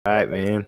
All right, man.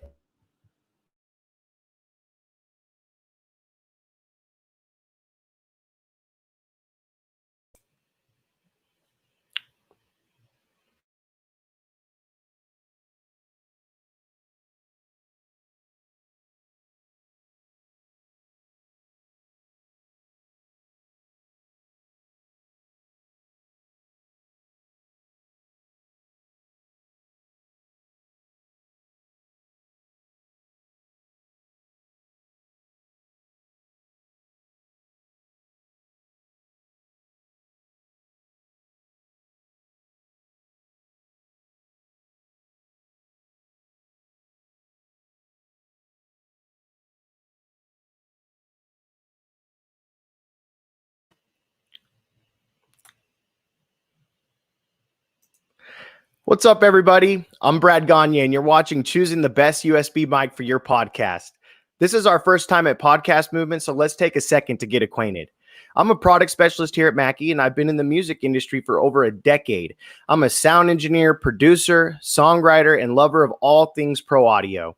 What's up, everybody? I'm Brad Gagne, and you're watching Choosing the Best USB Mic for Your Podcast. This is our first time at Podcast Movement, so let's take a second to get acquainted. I'm a product specialist here at Mackie, and I've been in the music industry for over a decade. I'm a sound engineer, producer, songwriter, and lover of all things pro audio.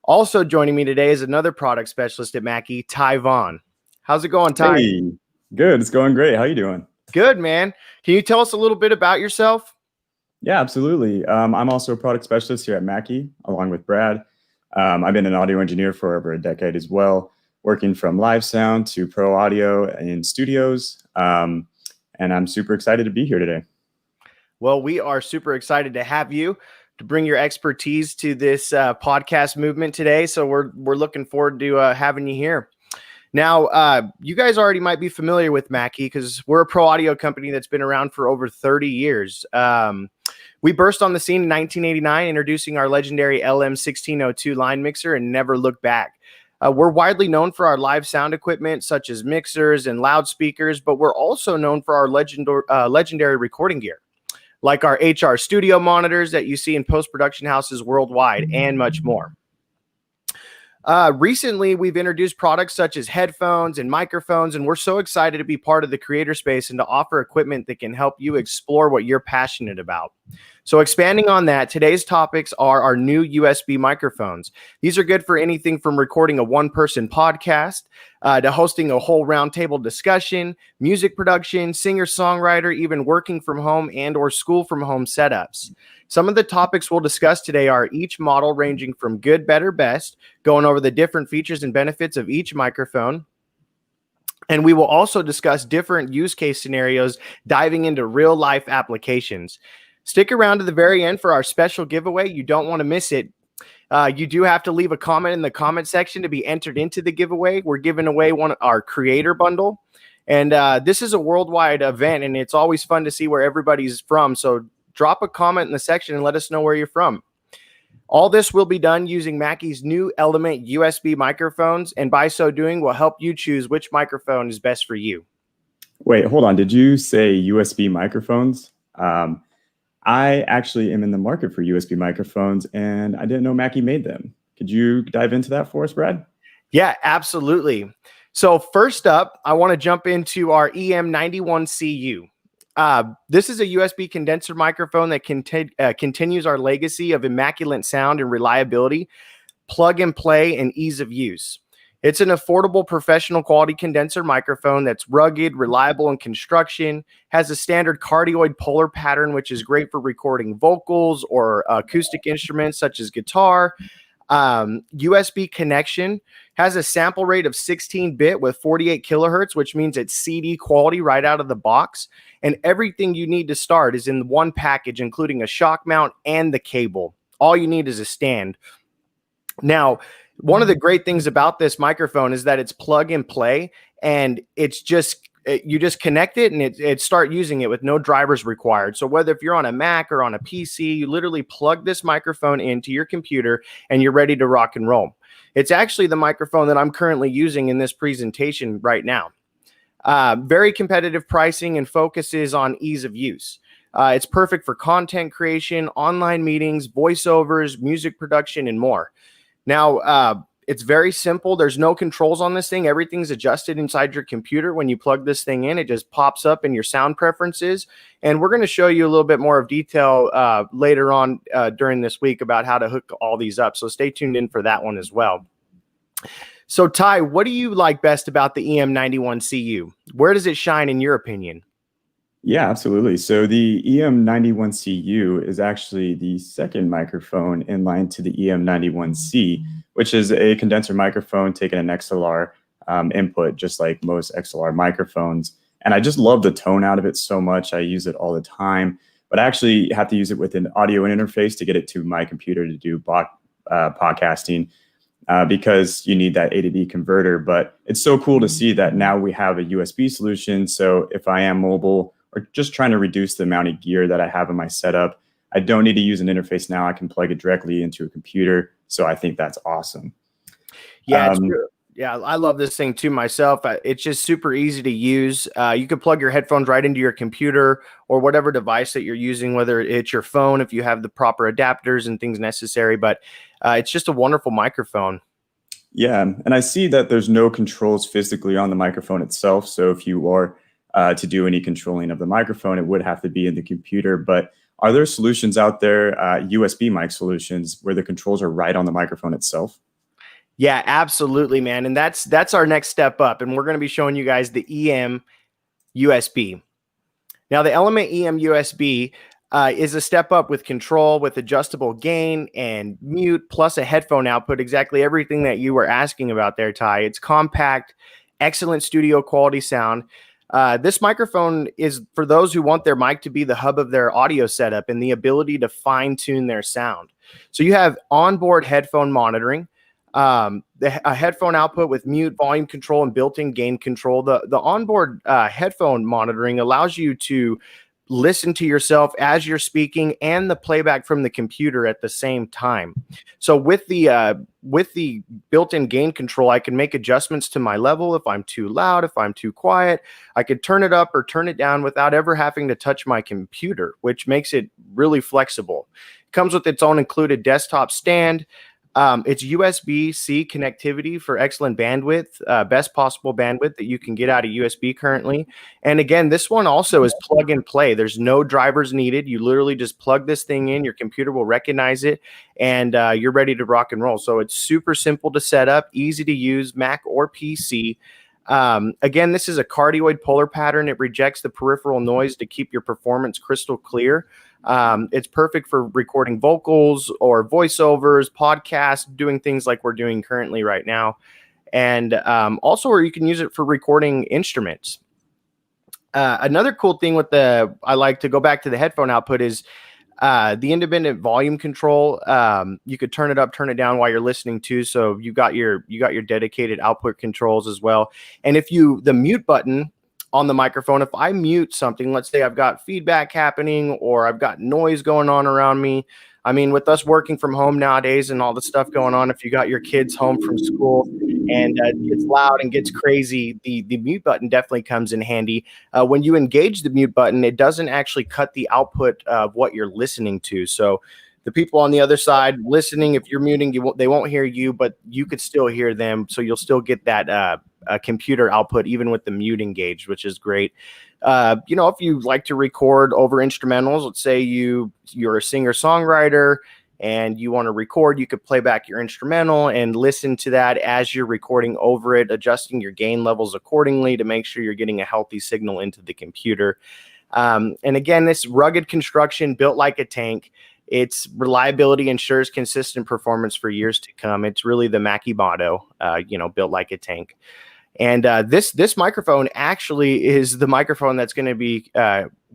Also joining me today is another product specialist at Mackie, Ty Vaughn. How's it going, Ty? Hey, good. It's going great. How you doing? Good, man. Can you tell us a little bit about yourself? Yeah, absolutely. I'm also a product specialist here at Mackie, along with Brad. I've been an audio engineer for over a decade as well, working from live sound to pro audio in studios. And I'm super excited to be here today. Well, we are super excited to have you to bring your expertise to this podcast movement today. So we're looking forward to having you here. Now, you guys already might be familiar with Mackie because we're a pro audio company that's been around for over 30 years. We burst on the scene in 1989, introducing our legendary LM1602 line mixer and never looked back. We're widely known for our live sound equipment, such as mixers and loudspeakers, but we're also known for our legendary recording gear, like our HR studio monitors that you see in post-production houses worldwide, and much more. Recently, we've introduced products such as headphones and microphones, and we're so excited to be part of the creator space and to offer equipment that can help you explore what you're passionate about. So expanding on that, today's topics are our new USB microphones. These are good for anything from recording a one-person podcast to hosting a whole roundtable discussion, music production, singer-songwriter, even working from home and or school from home setups. Some of the topics we'll discuss today are each model ranging from good, better, best, going over the different features and benefits of each microphone. And we will also discuss different use case scenarios, diving into real life applications. Stick around to the very end for our special giveaway. You don't want to miss it. You do have to leave a comment in the comment section to be entered into the giveaway. We're giving away our creator bundle. And this is a worldwide event, and it's always fun to see where everybody's from. So drop a comment in the section and let us know where you're from. All this will be done using Mackie's new Element USB microphones, and by so doing, will help you choose which microphone is best for you. Wait, hold on. Did you say USB microphones? I actually am in the market for USB microphones, and I didn't know Mackie made them. Could you dive into that for us, Brad? Yeah, absolutely. So first up, I want to jump into our EM91CU. This is a USB condenser microphone that continues our legacy of immaculate sound and reliability, plug and play, and ease of use. It's an affordable professional quality condenser microphone that's rugged, reliable in construction, has a standard cardioid polar pattern, which is great for recording vocals or acoustic instruments such as guitar. USB connection, has a sample rate of 16-bit with 48 kilohertz, which means it's CD quality right out of the box. And everything you need to start is in one package, including a shock mount and the cable. All you need is a stand. Now, one of the great things about this microphone is that it's plug and play, and it's just you just connect it and it start using it with no drivers required. So whether if you're on a Mac or on a PC, you literally plug this microphone into your computer and you're ready to rock and roll. It's actually the microphone that I'm currently using in this presentation right now. Very competitive pricing and focuses on ease of use. It's perfect for content creation, online meetings, voiceovers, music production, and more. Now, It's very simple. There's no controls on this thing. Everything's adjusted inside your computer. When you plug this thing in, it just pops up in your sound preferences. And we're going to show you a little bit more of detail later on during this week about how to hook all these up. So stay tuned in for that one as well. So Ty, what do you like best about the EM91CU? Where does it shine in your opinion? Yeah, absolutely. So the EM91CU is actually the second microphone in line to the EM91C, which is a condenser microphone taking an XLR input, just like most XLR microphones. And I just love the tone out of it so much. I use it all the time, but I actually have to use it with an audio interface to get it to my computer to do podcasting. Because you need that A to D converter. But it's so cool to see that now we have a USB solution. So if I am mobile or just trying to reduce the amount of gear that I have in my setup, I don't need to use an interface now. I can plug it directly into a computer. So I think that's awesome. Yeah, it's true. Yeah, I love this thing too myself. It's just super easy to use. You can plug your headphones right into your computer or whatever device that you're using, whether it's your phone, if you have the proper adapters and things necessary. But it's just a wonderful microphone. Yeah, and I see that there's no controls physically on the microphone itself. So if you are to do any controlling of the microphone, it would have to be in the computer. But are there solutions out there, USB mic solutions, where the controls are right on the microphone itself? Yeah, absolutely, man. And that's our next step up. And we're going to be showing you guys the EMUSB. Now, the Element EMUSB is a step up with control, with adjustable gain and mute, plus a headphone output, exactly everything that you were asking about there, Ty. It's compact, excellent studio quality sound. This microphone is for those who want their mic to be the hub of their audio setup and the ability to fine-tune their sound. So you have onboard headphone monitoring, a headphone output with mute, volume control, and built-in gain control. The onboard headphone monitoring allows you to listen to yourself as you're speaking and the playback from the computer at the same time. So with the built-in gain control, I can make adjustments to my level. If I'm too loud, if I'm too quiet, I could turn it up or turn it down without ever having to touch my computer, which makes it really flexible. It comes with its own included desktop stand. It's USB-C connectivity for excellent bandwidth, best possible bandwidth that you can get out of USB currently. And again, this one also is plug and play. There's no drivers needed. You literally just plug this thing in, your computer will recognize it, and you're ready to rock and roll. So it's super simple to set up, easy to use, Mac or PC. Again, this is a cardioid polar pattern. It rejects the peripheral noise to keep your performance crystal clear. It's perfect for recording vocals or voiceovers, podcasts, doing things like we're doing currently right now. And also where you can use it for recording instruments. Another cool thing with I like to go back to the headphone output is the independent volume control. You could turn it up, turn it down while you're listening to. So you got your dedicated output controls as well. And if the mute button on the microphone, if I mute something, let's say I've got feedback happening or I've got noise going on around me. I mean, with us working from home nowadays and all the stuff going on, if you got your kids home from school and it gets loud and gets crazy, the mute button definitely comes in handy. When you engage the mute button, it doesn't actually cut the output of what you're listening to. So the people on the other side listening, if you're muting, they won't hear you, but you could still hear them. So you'll still get that computer output even with the mute engaged, which is great. If you like to record over instrumentals, let's say you're a singer-songwriter and you want to record, you could play back your instrumental and listen to that as you're recording over it, adjusting your gain levels accordingly to make sure you're getting a healthy signal into the computer. And again, this rugged construction built like a tank. Its reliability ensures consistent performance for years to come. It's really the Mackie motto, built like a tank. And this microphone actually is the microphone that's going to be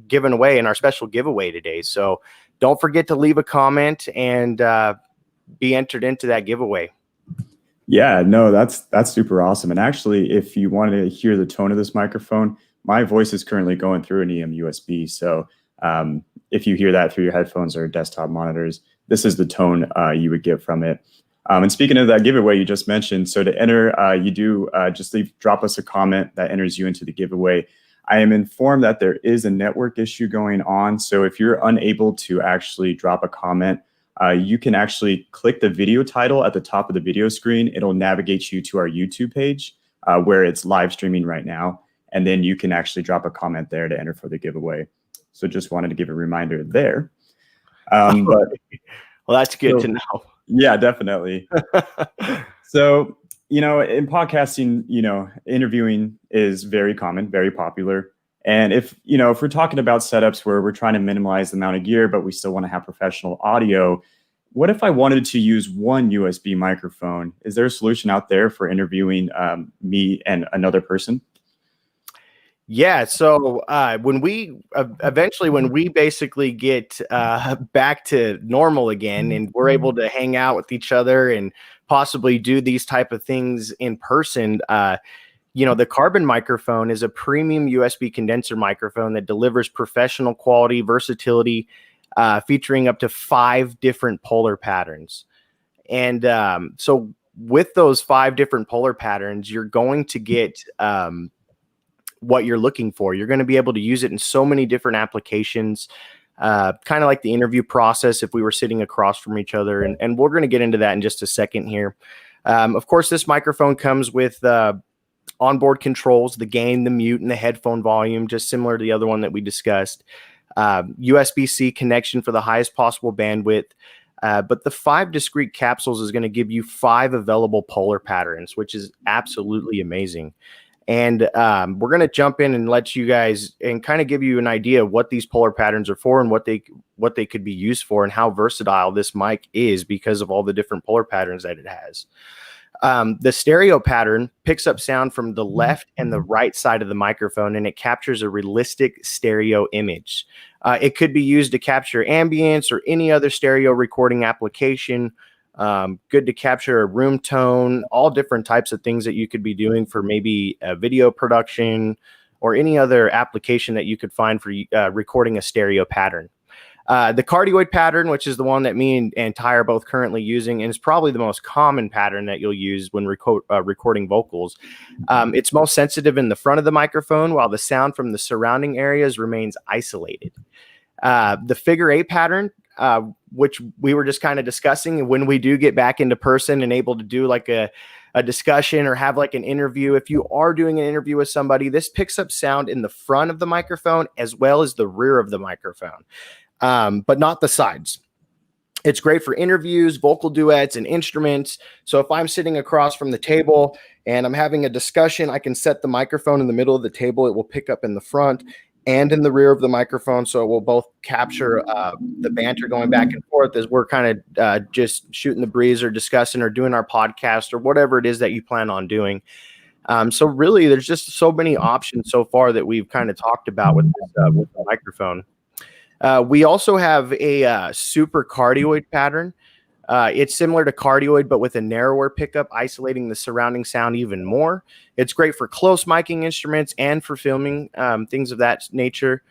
given away in our special giveaway today. So don't forget to leave a comment and be entered into that giveaway. Yeah, no, that's super awesome. And actually, if you wanted to hear the tone of this microphone, my voice is currently going through an EMUSB. So if you hear that through your headphones or desktop monitors, this is the tone you would get from it. And speaking of that giveaway you just mentioned, so to enter, you do just drop us a comment that enters you into the giveaway. I am informed that there is a network issue going on. So if you're unable to actually drop a comment, you can actually click the video title at the top of the video screen. It'll navigate you to our YouTube page where it's live streaming right now. And then you can actually drop a comment there to enter for the giveaway. So just wanted to give a reminder there. But well, that's good to know. Yeah, definitely. So, in podcasting, interviewing is very common, very popular. And if we're talking about setups where we're trying to minimize the amount of gear, but we still want to have professional audio, what if I wanted to use one USB microphone? Is there a solution out there for interviewing me and another person? Yeah. So when we basically get back to normal again, and we're able to hang out with each other and possibly do these type of things in person, the Carbon microphone is a premium USB condenser microphone that delivers professional quality versatility, featuring up to 5 different polar patterns. And so with those 5 different polar patterns, you're going to get what you're looking for. You're going to be able to use it in so many different applications, kind of like the interview process if we were sitting across from each other. And we're going to get into that in just a second here. Of course, this microphone comes with onboard controls, the gain, the mute, and the headphone volume, just similar to the other one that we discussed. USB-C connection for the highest possible bandwidth. But the 5 discrete capsules is going to give you 5 available polar patterns, which is absolutely amazing. And we're going to jump in and let you guys and kind of give you an idea of what these polar patterns are for and what they could be used for and how versatile this mic is because of all the different polar patterns that it has. The stereo pattern picks up sound from the left and the right side of the microphone, and it captures a realistic stereo image. It could be used to capture ambience or any other stereo recording application. Good to capture a room tone, all different types of things that you could be doing for maybe a video production or any other application that you could find for recording a stereo pattern. The cardioid pattern, which is the one that me and Ty are both currently using, and is probably the most common pattern that you'll use when recording vocals. It's most sensitive in the front of the microphone, while the sound from the surrounding areas remains isolated. The figure 8 pattern, which we were just kind of discussing, when we do get back into person and able to do like a discussion or have like an interview, if you are doing an interview with somebody, this picks up sound in the front of the microphone as well as the rear of the microphone, but not the sides. It's great for interviews, vocal duets, and instruments. So if I'm sitting across from the table and I'm having a discussion, I can set the microphone in the middle of the table. It will pick up in the front and in the rear of the microphone, so it will both capture the banter going back and forth as we're kind of just shooting the breeze or discussing or doing our podcast or whatever it is that you plan on doing. So really, there's just so many options so far that we've kind of talked about with the microphone. We also have a super cardioid pattern. It's similar to cardioid, but with a narrower pickup, isolating the surrounding sound even more. It's great for close miking instruments and for filming, things of that nature.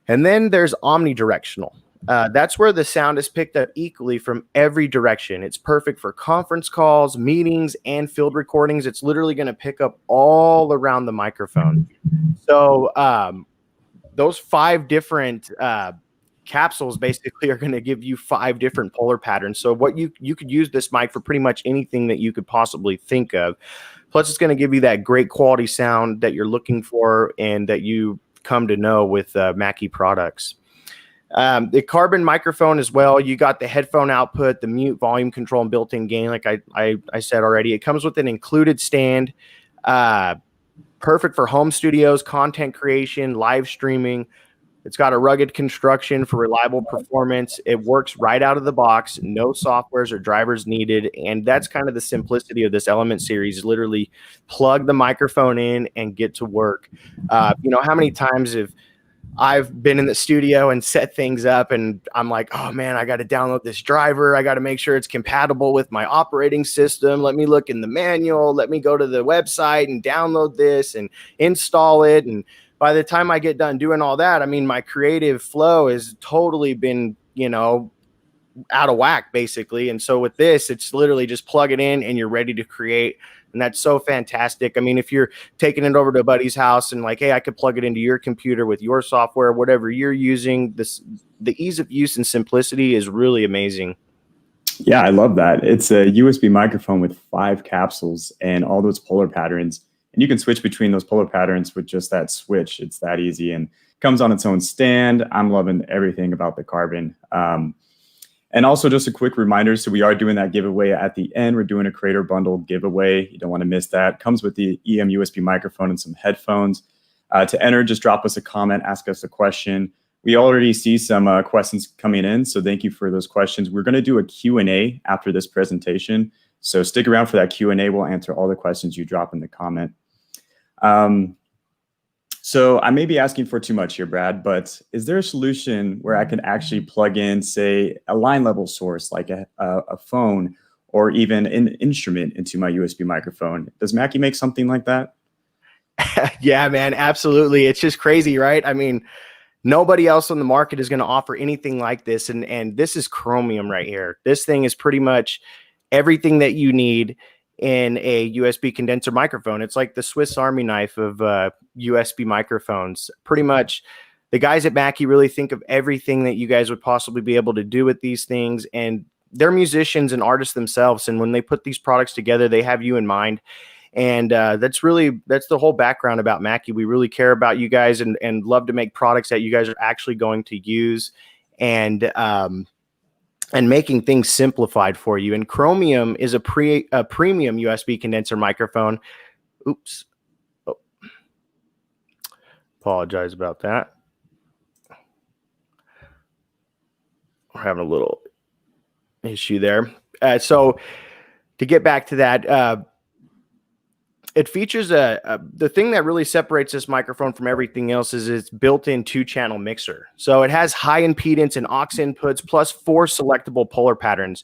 And then there's omnidirectional. That's where the sound is picked up equally from every direction. It's perfect for conference calls, meetings, and field recordings. It's literally going to pick up all around the microphone. So those 5 different capsules basically are going to give you 5 different polar patterns. So what you could use this mic for pretty much anything that you could possibly think of. Plus, it's going to give you that great quality sound that you're looking for and that you come to know with Mackie products. The Carbon microphone as well. You got the headphone output, the mute, volume control, and built-in gain. Like I said already, it comes with an included stand. Perfect for home studios, content creation, live streaming. It's got a rugged construction for reliable performance. It works right out of the box. No softwares or drivers needed. And that's kind of the simplicity of this Element series. Literally plug the microphone in and get to work. How many times have I've been in the studio and set things up and I'm like, oh man, I got to download this driver. I got to make sure it's compatible with my operating system. Let me look in the manual. Let me go to the website and download this and install it. And by the time I get done doing all that, I mean, my creative flow has totally been, out of whack basically. And so with this, it's literally just plug it in and you're ready to create. And that's so fantastic. I mean, if you're taking it over to a buddy's house and like, hey, I could plug it into your computer with your software, whatever you're using, the ease of use and simplicity is really amazing. Yeah, I love that. It's a USB microphone with 5 capsules and all those polar patterns. And you can switch between those polar patterns with just that switch. It's that easy and comes on its own stand. I'm loving everything about the Carbon. And also just a quick reminder, so we are doing that giveaway at the end. We're doing a creator bundle giveaway. You don't want to miss that. Comes with the EMUSB microphone and some headphones. To enter, just drop us a comment, ask us a question. We already see some questions coming in, so thank you for those questions. We're going to do a Q&A after this presentation, so stick around for that Q&A. We'll answer all the questions you drop in the comment. So I may be asking for too much here, Brad, but is there a solution where I can actually plug in, say, a line level source like a phone or even an instrument into my USB microphone? Does Mackie make something like that? Yeah, man, absolutely. It's just crazy, right? I mean, nobody else on the market is going to offer anything like this. And this is Chromium right here. This thing is pretty much everything that you need in a USB condenser microphone. It's like the Swiss Army knife of USB microphones. Pretty much the guys at Mackie really think of everything that you guys would possibly be able to do with these things. And they're musicians and artists themselves. And when they put these products together, they have you in mind. And that's the whole background about Mackie. We really care about you guys and love to make products that you guys are actually going to use and making things simplified for you. And Chromium is a premium USB condenser microphone. Oops. Oh. Apologize about that. We're having a little issue there. So to get back to that, it features the thing that really separates this microphone from everything else is its built-in 2-channel mixer. So it has high impedance and aux inputs plus 4 selectable polar patterns.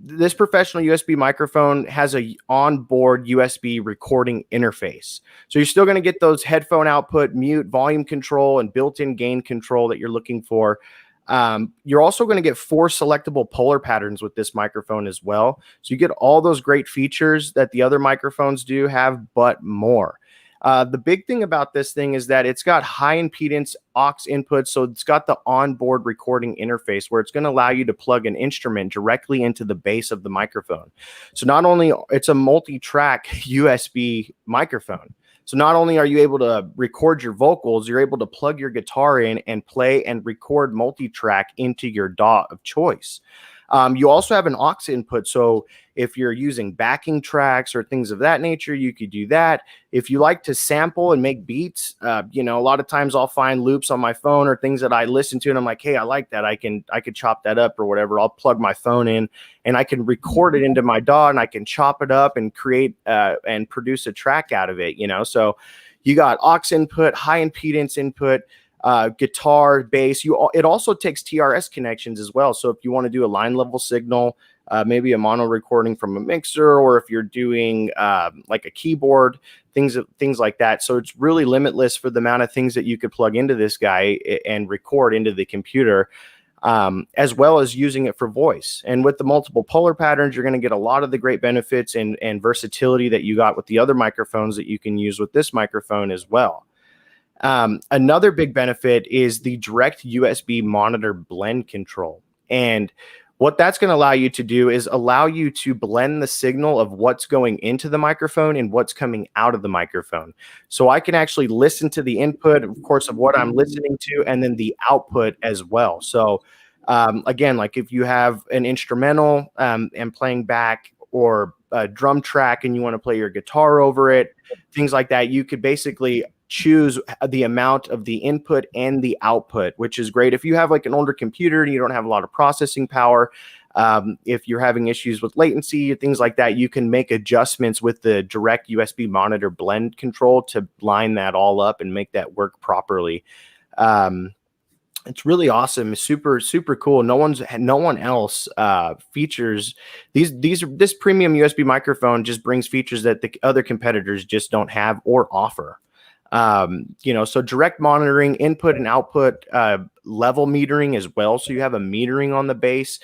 This professional USB microphone has a onboard USB recording interface. So you're still going to get those headphone output, mute, volume control, and built-in gain control that you're looking for. You're also going to get 4 selectable polar patterns with this microphone as well. So you get all those great features that the other microphones do have, but more. The big thing about this thing is that it's got high impedance aux inputs. So it's got the onboard recording interface where it's going to allow you to plug an instrument directly into the base of the microphone. So not only it's a multi-track USB microphone. So not only are you able to record your vocals, you're able to plug your guitar in and play and record multi-track into your DAW of choice. You also have an aux input. So if you're using backing tracks or things of that nature, you could do that. If you like to sample and make beats, a lot of times I'll find loops on my phone or things that I listen to and I'm like, hey, I like that. I could chop that up or whatever. I'll plug my phone in and I can record it into my DAW and I can chop it up and create and produce a track out of it, So you got aux input, high impedance input, guitar, bass. It also takes TRS connections as well. So if you want to do a line level signal, maybe a mono recording from a mixer, or if you're doing like a keyboard, things like that. So it's really limitless for the amount of things that you could plug into this guy and record into the computer, as well as using it for voice. And with the multiple polar patterns, you're going to get a lot of the great benefits and versatility that you got with the other microphones that you can use with this microphone as well. Another big benefit is the direct USB monitor blend control. And what that's going to allow you to do is allow you to blend the signal of what's going into the microphone and what's coming out of the microphone. So I can actually listen to the input, of course, of what I'm listening to, and then the output as well. So again, like if you have an instrumental and playing back, or a drum track and you want to play your guitar over it, things like that, you could basically choose the amount of the input and the output, which is great if you have like an older computer and you don't have a lot of processing power. If you're having issues with latency, things like that, you can make adjustments with the direct USB monitor blend control to line that all up and make that work properly. It's really awesome. It's super, super cool. No one else features this premium USB microphone just brings features that the other competitors just don't have or offer. So direct monitoring, input and output, level metering as well. So you have a metering on the base.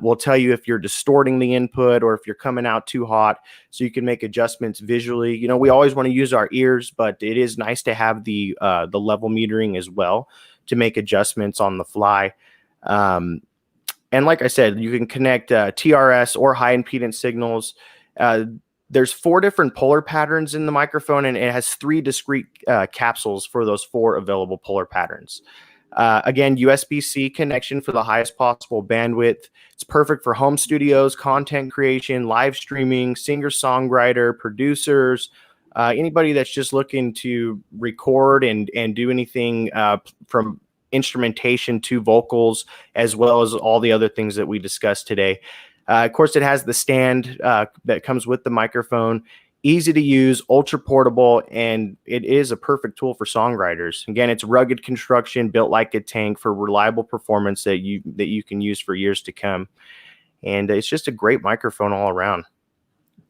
Will tell you if you're distorting the input or if you're coming out too hot, so you can make adjustments visually. We always want to use our ears, but it is nice to have the level metering as well to make adjustments on the fly. And like I said, you can connect TRS or high impedance signals. There's 4 different polar patterns in the microphone, and it has 3 discrete capsules for those 4 available polar patterns. Again, USB-C connection for the highest possible bandwidth. It's perfect for home studios, content creation, live streaming, singer-songwriter, producers, anybody that's just looking to record and do anything from instrumentation to vocals, as well as all the other things that we discussed today. Of course, it has the stand that comes with the microphone. Easy to use, ultra portable, and it is a perfect tool for songwriters. Again, it's rugged construction, built like a tank for reliable performance that you can use for years to come. And it's just a great microphone all around.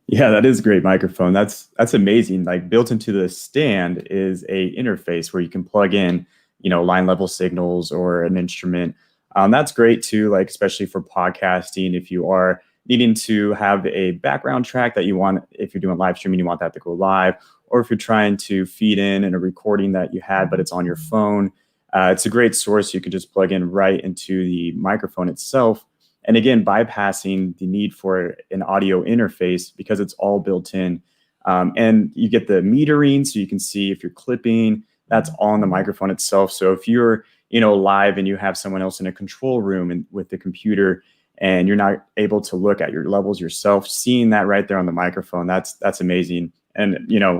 Yeah, that is a great microphone. That's amazing. Like, built into the stand is a interface where you can plug in, line level signals or an instrument. That's great too, like especially for podcasting, if you are needing to have a background track that you want, if you're doing live streaming, you want that to go live, or if you're trying to feed in a recording that you had, but it's on your phone. It's a great source. You can just plug in right into the microphone itself. And again, bypassing the need for an audio interface because it's all built in. And you get the metering, so you can see if you're clipping, that's all in the microphone itself. So if you're live and you have someone else in a control room and with the computer, and you're not able to look at your levels yourself, seeing that right there on the microphone, that's amazing. And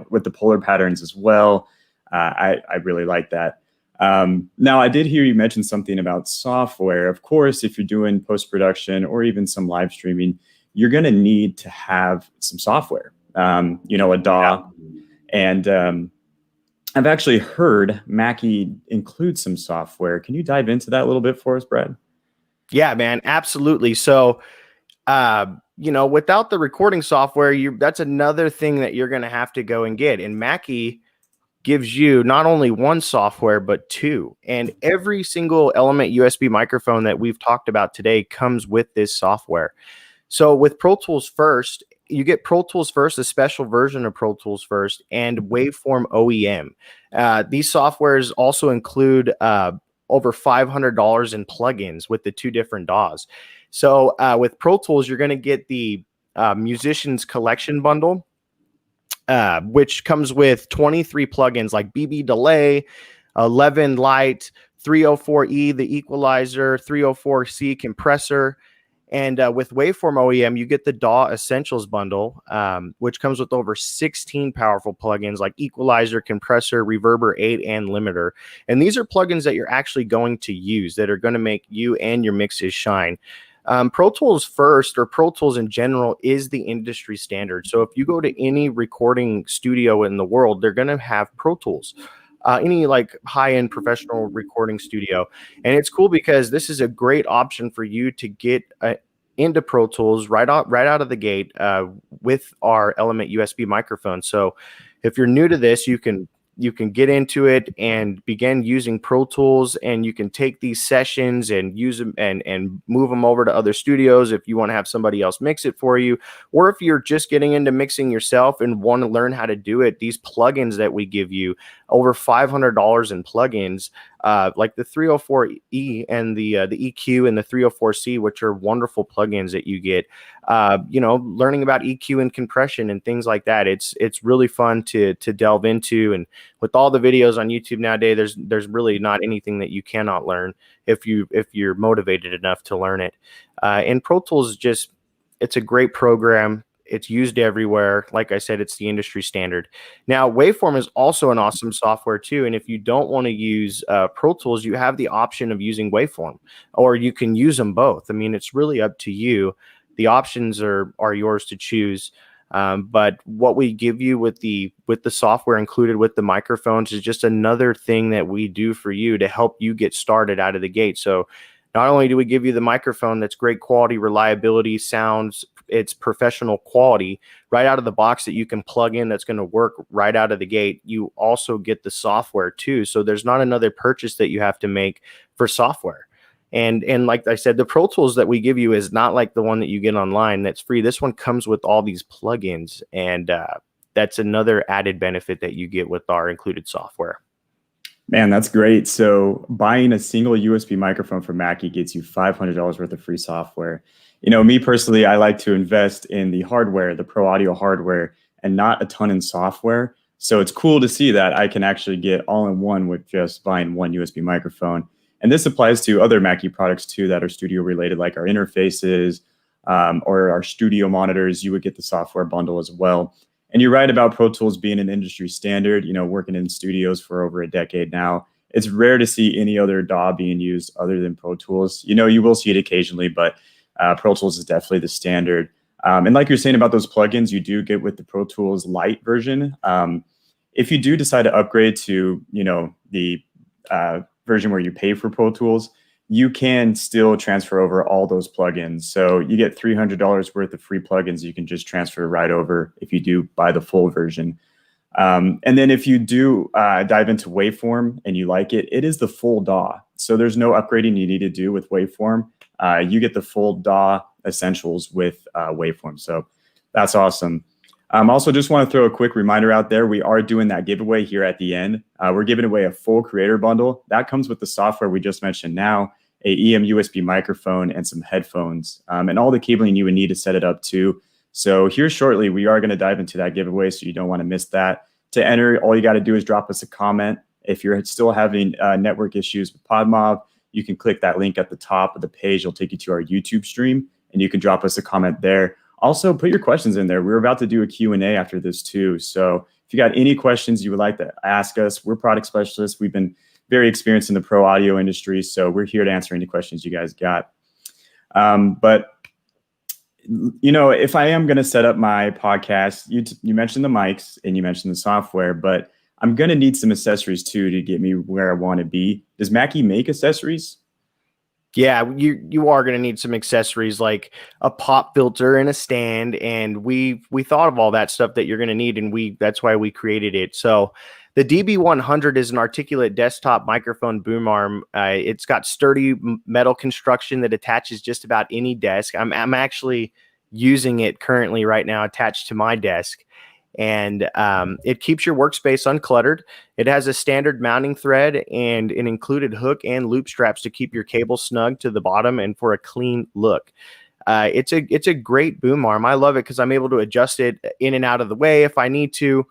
with the polar patterns as well, I really like that. Now, I did hear you mention something about software. Of course, if you're doing post-production or even some live streaming, you're going to need to have some software, a DAW. And I've actually heard Mackie includes some software. Can you dive into that a little bit for us, Brad? Yeah, man, absolutely. So, without the recording software, that's another thing that you're going to have to go and get. And Mackie gives you not only 1 software, but 2. And every single Element USB microphone that we've talked about today comes with this software. So with Pro Tools First, you get Pro Tools First, a special version of Pro Tools First, and Waveform OEM. These softwares also include over $500 in plugins with the 2 different DAWs. So with Pro Tools, you're going to get the Musicians Collection Bundle, which comes with 23 plugins like BB Delay, 11 Light, 304E, the equalizer, 304C compressor. And with Waveform OEM, you get the DAW Essentials Bundle, which comes with over 16 powerful plugins like equalizer, compressor, reverber 8, and limiter. And these are plugins that you're actually going to use that are going to make you and your mixes shine. Pro Tools First, or Pro Tools in general, is the industry standard. So if you go to any recording studio in the world, they're going to have Pro Tools. Any like high-end professional recording studio. And it's cool because this is a great option for you to get into Pro Tools right out of the gate with our Element USB microphone. So if you're new to this, you can get into it and begin using Pro Tools, and you can take these sessions and use them and move them over to other studios if you want to have somebody else mix it for you, or if you're just getting into mixing yourself and want to learn how to do it. These plugins that we give you, over $500 in plugins, like the 304E and the EQ and the 304C, which are wonderful plugins that you get. Learning about EQ and compression and things like that. It's really fun to delve into. And with all the videos on YouTube nowadays, there's really not anything that you cannot learn if you're motivated enough to learn it. And Pro Tools it's a great program. It's used everywhere. Like I said, it's the industry standard. Now, Waveform is also an awesome software too. And if you don't want to use Pro Tools, you have the option of using Waveform, or you can use them both. I mean, it's really up to you. The options are yours to choose. But what we give you with the software included with the microphones is just another thing that we do for you to help you get started out of the gate. So not only do we give you the microphone that's great quality, reliability, sounds, it's professional quality right out of the box that you can plug in, that's going to work right out of the gate. You also get the software too. So there's not another purchase that you have to make for software. And like I said, the Pro Tools that we give you is not like the one that you get online that's free. This one comes with all these plugins, and that's another added benefit that you get with our included software. Man, that's great. So buying a single USB microphone from Mackie gets you $500 worth of free software. Me personally, I like to invest in the hardware, the pro audio hardware, and not a ton in software. So it's cool to see that I can actually get all in one with just buying one USB microphone. And this applies to other Mackie products too that are studio related, like our interfaces or our studio monitors. You would get the software bundle as well. And you're right about Pro Tools being an industry standard, working in studios for over a decade now. It's rare to see any other DAW being used other than Pro Tools. You will see it occasionally, but Pro Tools is definitely the standard. And like you're saying about those plugins, you do get with the Pro Tools Lite version. If you do decide to upgrade to, the version where you pay for Pro Tools, you can still transfer over all those plugins. So you get $300 worth of free plugins you can just transfer right over if you do buy the full version. And then if you do dive into Waveform and you like it, it is the full DAW. So there's no upgrading you need to do with Waveform. You get the full DAW essentials with Waveform. So that's awesome. Also, just want to throw a quick reminder out there. We are doing that giveaway here at the end. We're giving away a full creator bundle. That comes with the software we just mentioned now, a EMUSB microphone, and some headphones, and all the cabling you would need to set it up too. So here shortly, we are going to dive into that giveaway, so you don't want to miss that. To enter, all you got to do is drop us a comment. If you're still having network issues with PodMob, you can click that link at the top of the page. It'll take you to our YouTube stream, and you can drop us a comment there. Also, put your questions in there. We're about to do a Q&A after this too. So if you got any questions you would like to ask us, we're product specialists. We've been very experienced in the pro audio industry, so we're here to answer any questions you guys got. But if I am going to set up my podcast, you mentioned the mics and you mentioned the software, but I'm going to need some accessories too to get me where I want to be. Does Mackie make accessories? Yeah, you are going to need some accessories like a pop filter and a stand, and we thought of all that stuff that you're going to need, and that's why we created it. So the DB100 is an articulate desktop microphone boom arm. It's got sturdy metal construction that attaches just about any desk. I'm actually using it currently right now attached to my desk. And it keeps your workspace uncluttered. It has a standard mounting thread and an included hook and loop straps to keep your cable snug to the bottom and for a clean look. It's a great boom arm. I love it because I'm able to adjust it in and out of the way if I need to.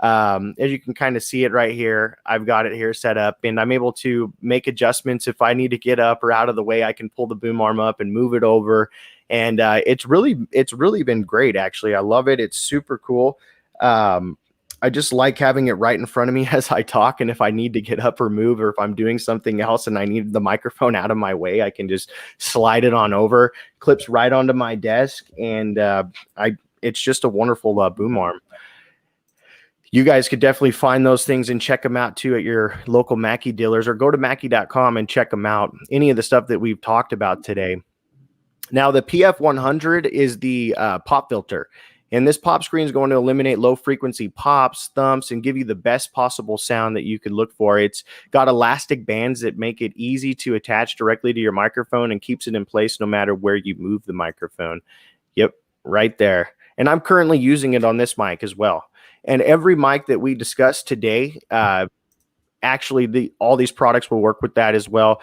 As you can kind of see it right here, I've got it here set up, and I'm able to make adjustments if I need to get up or out of the way. I can pull the boom arm up and move it over, and it's really been great. Actually, I love it. It's super cool. I just like having it right in front of me as I talk. And if I need to get up or move, or if I'm doing something else and I need the microphone out of my way, I can just slide it on over, clips right onto my desk. And it's just a wonderful boom arm. You guys could definitely find those things and check them out too at your local Mackie dealers, or go to Mackie.com and check them out. Any of the stuff that we've talked about today. Now, the PF100 is the pop filter. And this pop screen is going to eliminate low frequency pops, thumps, and give you the best possible sound that you could look for. It's got elastic bands that make it easy to attach directly to your microphone and keeps it in place no matter where you move the microphone. Yep, right there. And I'm currently using it on this mic as well. And every mic that we discussed today, actually all these products will work with that as well.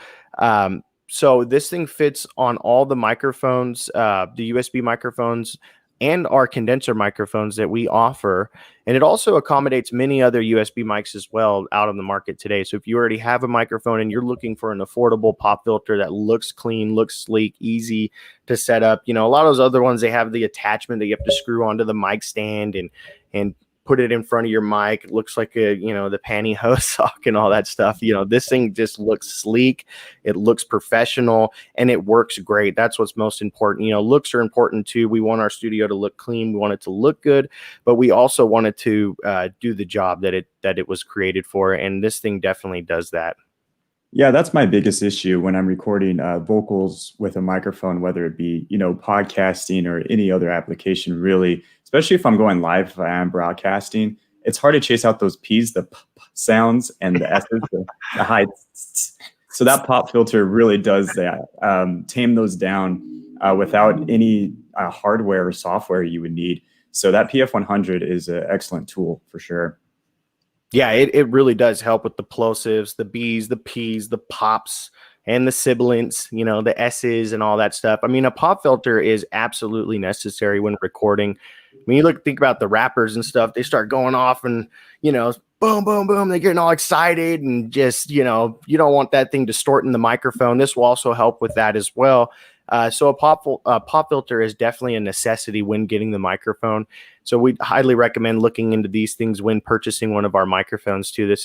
So this thing fits on all the microphones, the USB microphones, and our condenser microphones that we offer. And it also accommodates many other USB mics as well out on the market today. So if you already have a microphone and you're looking for an affordable pop filter that looks clean, looks sleek, easy to set up, a lot of those other ones, they have the attachment that you have to screw onto the mic stand and put it in front of your mic. It looks like the pantyhose sock and all that stuff. This thing just looks sleek. It looks professional and it works great. That's what's most important. Looks are important too. We want our studio to look clean. We want it to look good, but we also want it to do the job that it was created for. And this thing definitely does that. Yeah, that's my biggest issue when I'm recording vocals with a microphone, whether it be, podcasting or any other application, really, especially if I'm going live, if I am broadcasting. It's hard to chase out those P's, the p sounds, and the S's, the high. So that pop filter really does that, tame those down without any hardware or software you would need. So that PF100 is an excellent tool for sure. Yeah, it really does help with the plosives, the B's, the P's, the pops, and the sibilants, the S's and all that stuff. I mean, a pop filter is absolutely necessary when recording. When you think about the rappers and stuff, they start going off and, boom, boom, boom, they're getting all excited and just, you don't want that thing distorting the microphone. This will also help with that as well. So a pop filter is definitely a necessity when getting the microphone. So we highly recommend looking into these things when purchasing one of our microphones too.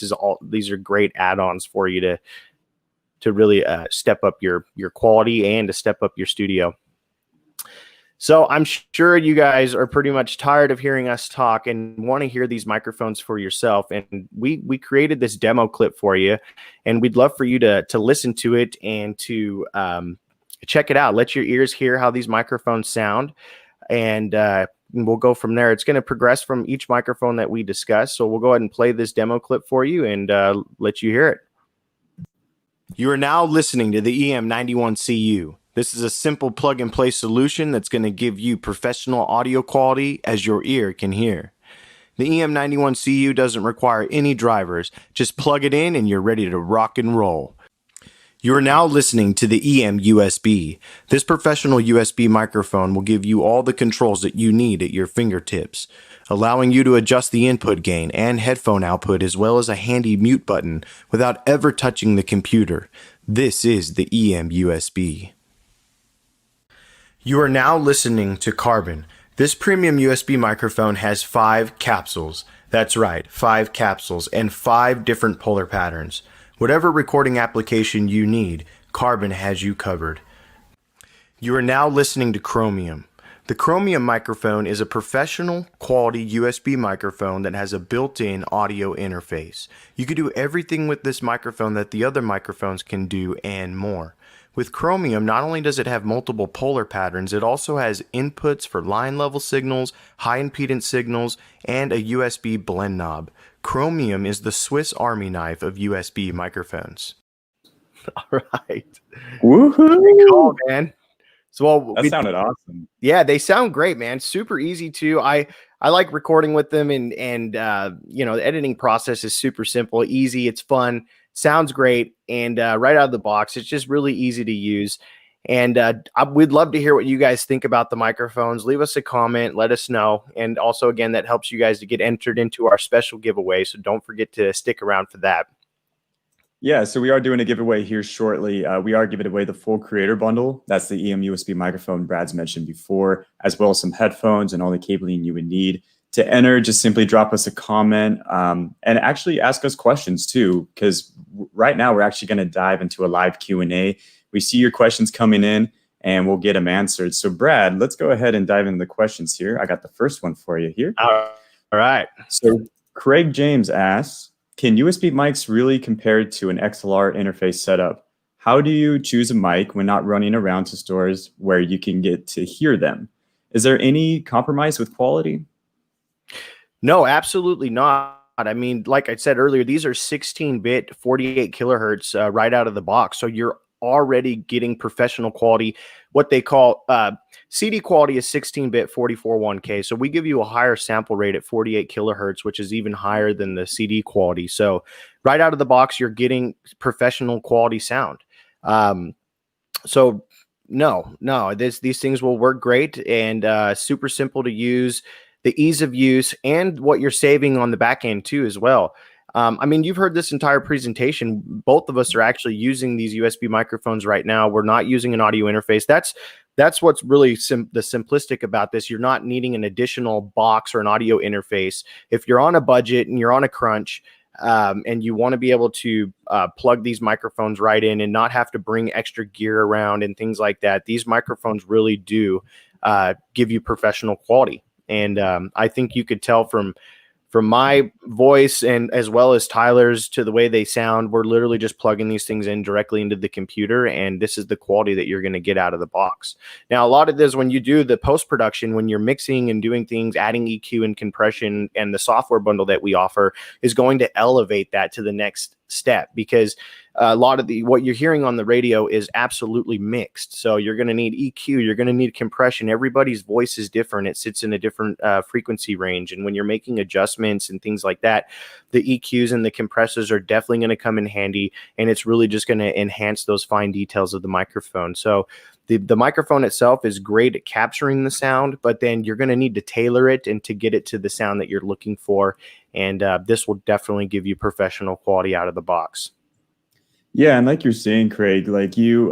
These are great add-ons for you to really step up your quality and to step up your studio. So I'm sure you guys are pretty much tired of hearing us talk and want to hear these microphones for yourself. And we created this demo clip for you, and we'd love for you to listen to it and to check it out. Let your ears hear how these microphones sound, and we'll go from there. It's going to progress from each microphone that we discuss. So we'll go ahead and play this demo clip for you and let you hear it. You are now listening to the EM91CU. This is a simple plug-and-play solution that's going to give you professional audio quality as your ear can hear. The EM91CU doesn't require any drivers. Just plug it in and you're ready to rock and roll. You are now listening to the EMUSB. This professional USB microphone will give you all the controls that you need at your fingertips, allowing you to adjust the input gain and headphone output as well as a handy mute button without ever touching the computer. This is the EMUSB. You are now listening to Carbon. This premium USB microphone has 5 capsules. That's right, 5 capsules and 5 different polar patterns. Whatever recording application you need, Carbon has you covered. You are now listening to Chromium. The Chromium microphone is a professional quality USB microphone that has a built-in audio interface. You can do everything with this microphone that the other microphones can do and more. With Chromium, not only does it have multiple polar patterns, it also has inputs for line level signals, high impedance signals, and a USB blend knob. Chromium is the Swiss Army knife of USB microphones. All right. Woohoo! Pretty cool, man. So that sounded awesome. Yeah, they sound great, man. Super easy too. I like recording with them, and the editing process is super simple, easy. It's fun, sounds great, and right out of the box, it's just really easy to use. And we'd love to hear what you guys think about the microphones. Leave us a comment, let us know. And also, again, that helps you guys to get entered into our special giveaway. So don't forget to stick around for that. Yeah, so we are doing a giveaway here shortly. We are giving away the full creator bundle. That's the EMUSB microphone Brad's mentioned before, as well as some headphones and all the cabling you would need. To enter, just simply drop us a comment and actually ask us questions too, because right now we're actually going to dive into a live Q&A. We see your questions coming in and we'll get them answered. So Brad, let's go ahead and dive into the questions here. I got the first one for you here. All right. So Craig James asks, can USB mics really compare to an XLR interface setup? How do you choose a mic when not running around to stores where you can get to hear them? Is there any compromise with quality? No, absolutely not. I mean, like I said earlier, these are 16-bit, 48 kilohertz right out of the box. So you're already getting professional quality. What they call CD quality is 16-bit 441K. So we give you a higher sample rate at 48 kilohertz, which is even higher than the CD quality. So right out of the box, you're getting professional quality sound. So no, these things will work great and super simple to use. The ease of use and what you're saving on the back end too as well. I mean, you've heard this entire presentation. Both of us are actually using these USB microphones right now. We're not using an audio interface. That's what's really the simplistic about this. You're not needing an additional box or an audio interface. If you're on a budget and you're on a crunch and you want to be able to plug these microphones right in and not have to bring extra gear around and things like that, these microphones really do give you professional quality. And I think you could tell from my voice and as well as Tyler's to the way they sound, we're literally just plugging these things in directly into the computer. And this is the quality that you're going to get out of the box. Now, a lot of this, when you do the post-production, when you're mixing and doing things, adding EQ and compression and the software bundle that we offer is going to elevate that to the next step, because a lot of what you're hearing on the radio is absolutely mixed. So you're going to need EQ, you're going to need compression. Everybody's voice is different. It sits in a different frequency range. And when you're making adjustments and things like that, the EQs and the compressors are definitely going to come in handy. And it's really just going to enhance those fine details of the microphone. So the microphone itself is great at capturing the sound, but then you're going to need to tailor it and to get it to the sound that you're looking for. And this will definitely give you professional quality out of the box. Yeah, and like you're saying, Craig, like you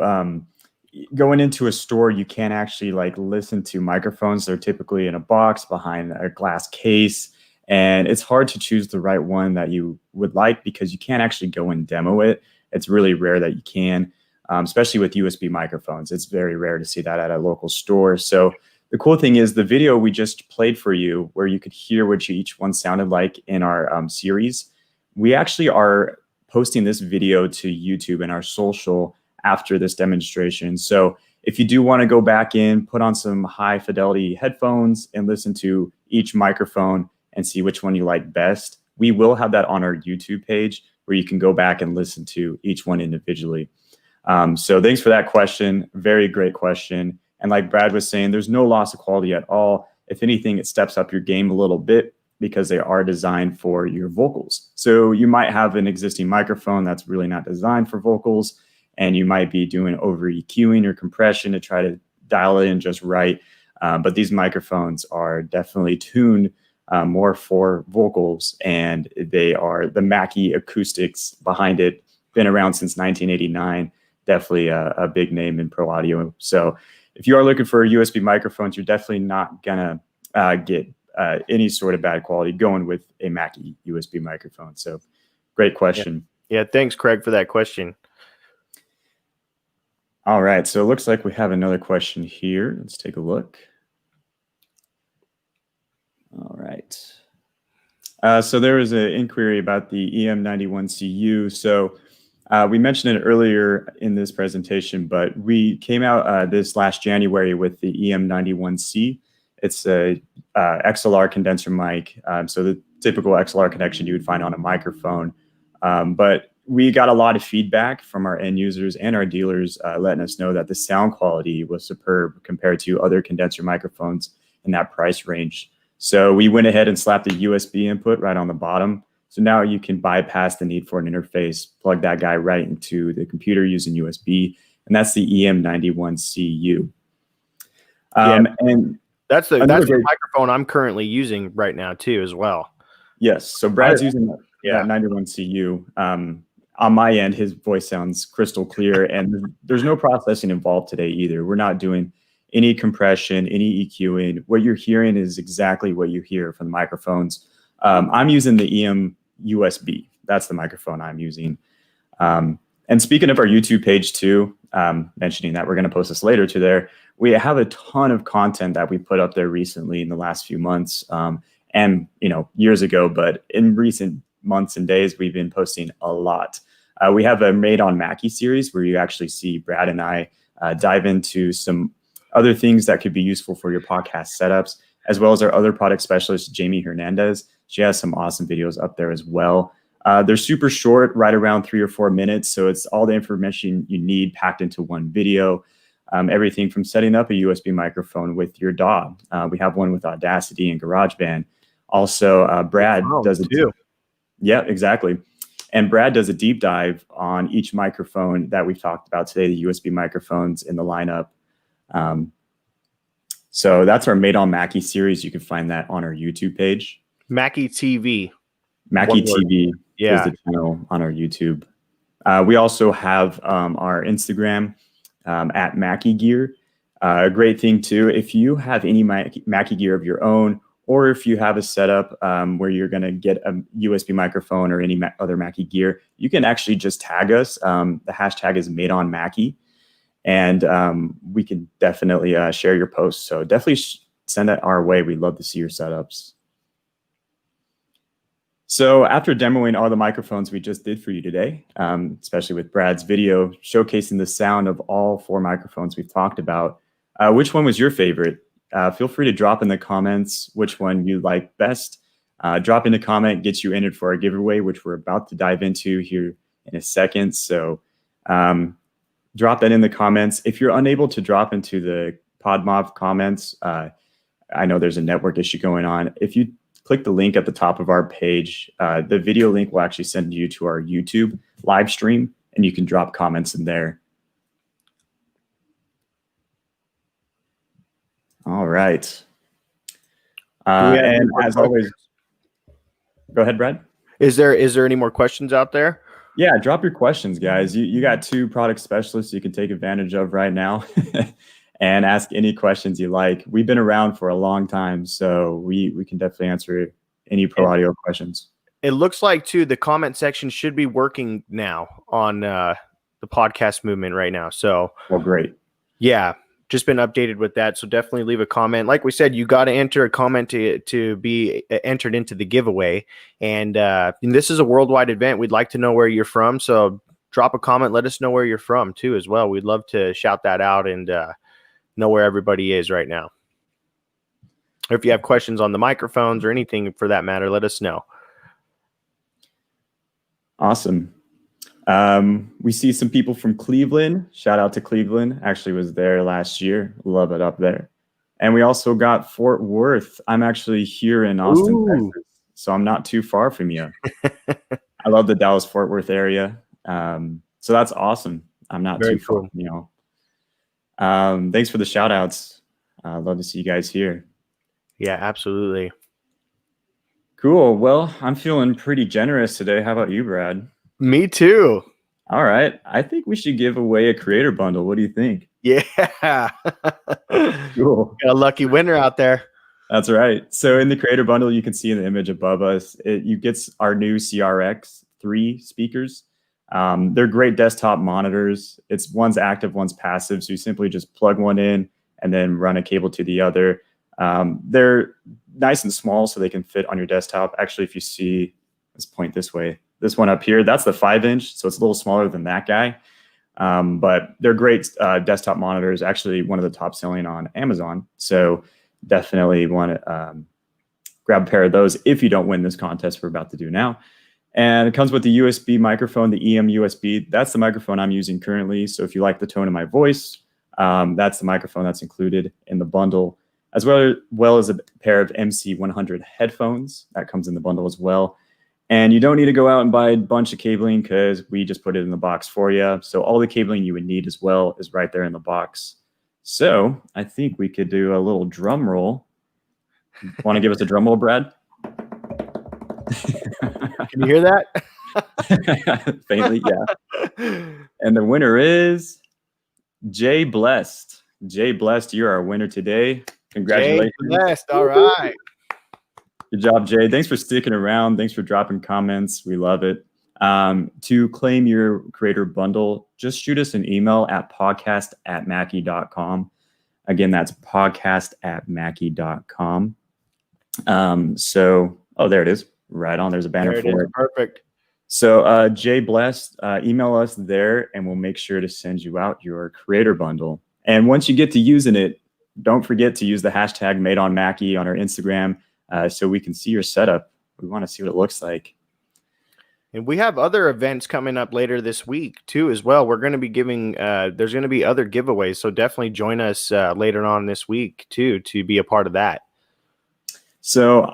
going into a store, you can't actually like listen to microphones. They're typically in a box behind a glass case, and it's hard to choose the right one that you would like because you can't actually go and demo it. It's really rare that you can. Especially with USB microphones. It's very rare to see that at a local store. So the cool thing is the video we just played for you, where you could hear what each one sounded like in our series, we actually are posting this video to YouTube and our social after this demonstration. So if you do want to go back in, put on some high fidelity headphones and listen to each microphone and see which one you like best, we will have that on our YouTube page where you can go back and listen to each one individually. So thanks for that question. Very great question. And like Brad was saying, there's no loss of quality at all. If anything, it steps up your game a little bit because they are designed for your vocals. So you might have an existing microphone that's really not designed for vocals, and you might be doing over EQing or compression to try to dial it in just right. But these microphones are definitely tuned more for vocals, and they are the Mackie acoustics behind it. Been around since 1989. Definitely a big name in pro audio. So if you are looking for USB microphones, you're definitely not gonna get any sort of bad quality going with a Mackie USB microphone. So great question. Yeah, thanks, Craig, for that question. All right, so it looks like we have another question here. Let's take a look. All right. So there was an inquiry about the EM91CU. So we mentioned it earlier in this presentation, but we came out this last January with the EM91C. It's a XLR condenser mic, so the typical XLR connection you would find on a microphone. But we got a lot of feedback from our end users and our dealers letting us know that the sound quality was superb compared to other condenser microphones in that price range. So we went ahead and slapped a USB input right on the bottom. So now you can bypass the need for an interface, plug that guy right into the computer using USB, and that's the EM91CU. And that's the microphone I'm currently using right now too, as well. Yes, so Brad's using that 91CU. On my end, his voice sounds crystal clear, and there's no processing involved today either. We're not doing any compression, any EQing. What you're hearing is exactly what you hear from the microphones. I'm using the EMUSB. That's the microphone I'm using. And speaking of our YouTube page too, mentioning that we're going to post this later to there, we have a ton of content that we put up there recently in the last few months, and years ago, but in recent months and days, we've been posting a lot. We have a Made on Mackie series where you actually see Brad and I dive into some other things that could be useful for your podcast setups, as well as our other product specialist, Jamie Hernandez. She has some awesome videos up there as well. They're super short, right around 3 or 4 minutes. So it's all the information you need packed into one video. Everything from setting up a USB microphone with your DAW. We have one with Audacity and GarageBand. Also, Brad does it too. Yeah, exactly. And Brad does a deep dive on each microphone that we've talked about today, the USB microphones in the lineup. So that's our Made on Mackie series. You can find that on our YouTube page. Mackie TV. Mackie TV is the channel on our YouTube. We also have our Instagram at Mackie Gear. A great thing too, if you have any Mackie gear of your own, or if you have a setup where you're going to get a USB microphone or any other Mackie gear, you can actually just tag us. The hashtag is Made on Mackie, and we can definitely share your posts. So definitely send that our way. We'd love to see your setups. So after demoing all the microphones we just did for you today, especially with Brad's video showcasing the sound of all 4 microphones we've talked about, which one was your favorite? Feel free to drop in the comments which one you like best. Drop in a comment gets you entered for our giveaway, which we're about to dive into here in a second. So drop that in the comments. If you're unable to drop into the PodMob comments, I know there's a network issue going on. If you click the link at the top of our page, the video link will actually send you to our YouTube live stream, and you can drop comments in there. All right. And as always, go ahead, Brad. Is there any more questions out there? Yeah, drop your questions, guys. You got 2 product specialists you can take advantage of right now and ask any questions you like. We've been around for a long time, so we can definitely answer any pro audio questions. It looks like, too, the comment section should be working now on the podcast movement right now. So, well, great. Yeah, just been updated with that. So definitely leave a comment. Like we said, you got to enter a comment to be entered into the giveaway. And this is a worldwide event. We'd like to know where you're from. So drop a comment. Let us know where you're from, too, as well. We'd love to shout that out and know where everybody is right now. Or if you have questions on the microphones or anything for that matter, let us know. Awesome. We see some people from Cleveland. Shout out to Cleveland. Actually was there last year. Love it up there. And we also got Fort Worth. I'm actually here in Austin, Texas, so I'm not too far from you. I love the Dallas-Fort Worth area. So that's awesome. I'm not too far from you. Thanks for the shout outs. Love to see you guys here. Yeah, absolutely. Cool. Well, I'm feeling pretty generous today. How about you, Brad? Me too. All right. I think we should give away a creator bundle. What do you think? Yeah. Cool. Got a lucky winner out there. That's right. So in the creator bundle, you can see in the image above us, you get our new CRX3 speakers. They're great desktop monitors. One's active, one's passive. So you simply just plug one in and then run a cable to the other. They're nice and small, so they can fit on your desktop. Actually, if you see, let's point this way. This one up here, that's the 5-inch, so it's a little smaller than that guy. But they're great desktop monitors, actually one of the top selling on Amazon. So definitely want to grab a pair of those if you don't win this contest we're about to do now. And it comes with the USB microphone, the EMUSB. That's the microphone I'm using currently. So if you like the tone of my voice, that's the microphone that's included in the bundle, as well as a pair of MC100 headphones. That comes in the bundle as well. And you don't need to go out and buy a bunch of cabling because we just put it in the box for you. So all the cabling you would need as well is right there in the box. So I think we could do a little drum roll. Want to give us a drum roll, Brad? Can you hear that? Faintly, yeah. And the winner is Jay Blessed. Jay Blessed, you're our winner today. Congratulations. Jay Blessed, all right. Good job, Jay. Thanks for sticking around. Thanks for dropping comments. We love it. To claim your creator bundle, just shoot us an email at podcast@mackie.com. Again, that's podcast@mackie.com. Oh, there it is. Right on. There's a banner for it. Perfect. So Jay Blessed, email us there and we'll make sure to send you out your creator bundle. And once you get to using it, don't forget to use the hashtag #MadeOnMackie on our Instagram so we can see your setup. We want to see what it looks like. And we have other events coming up later this week too, as well. We're going to be giving, there's going to be other giveaways. So definitely join us later on this week too, to be a part of that. So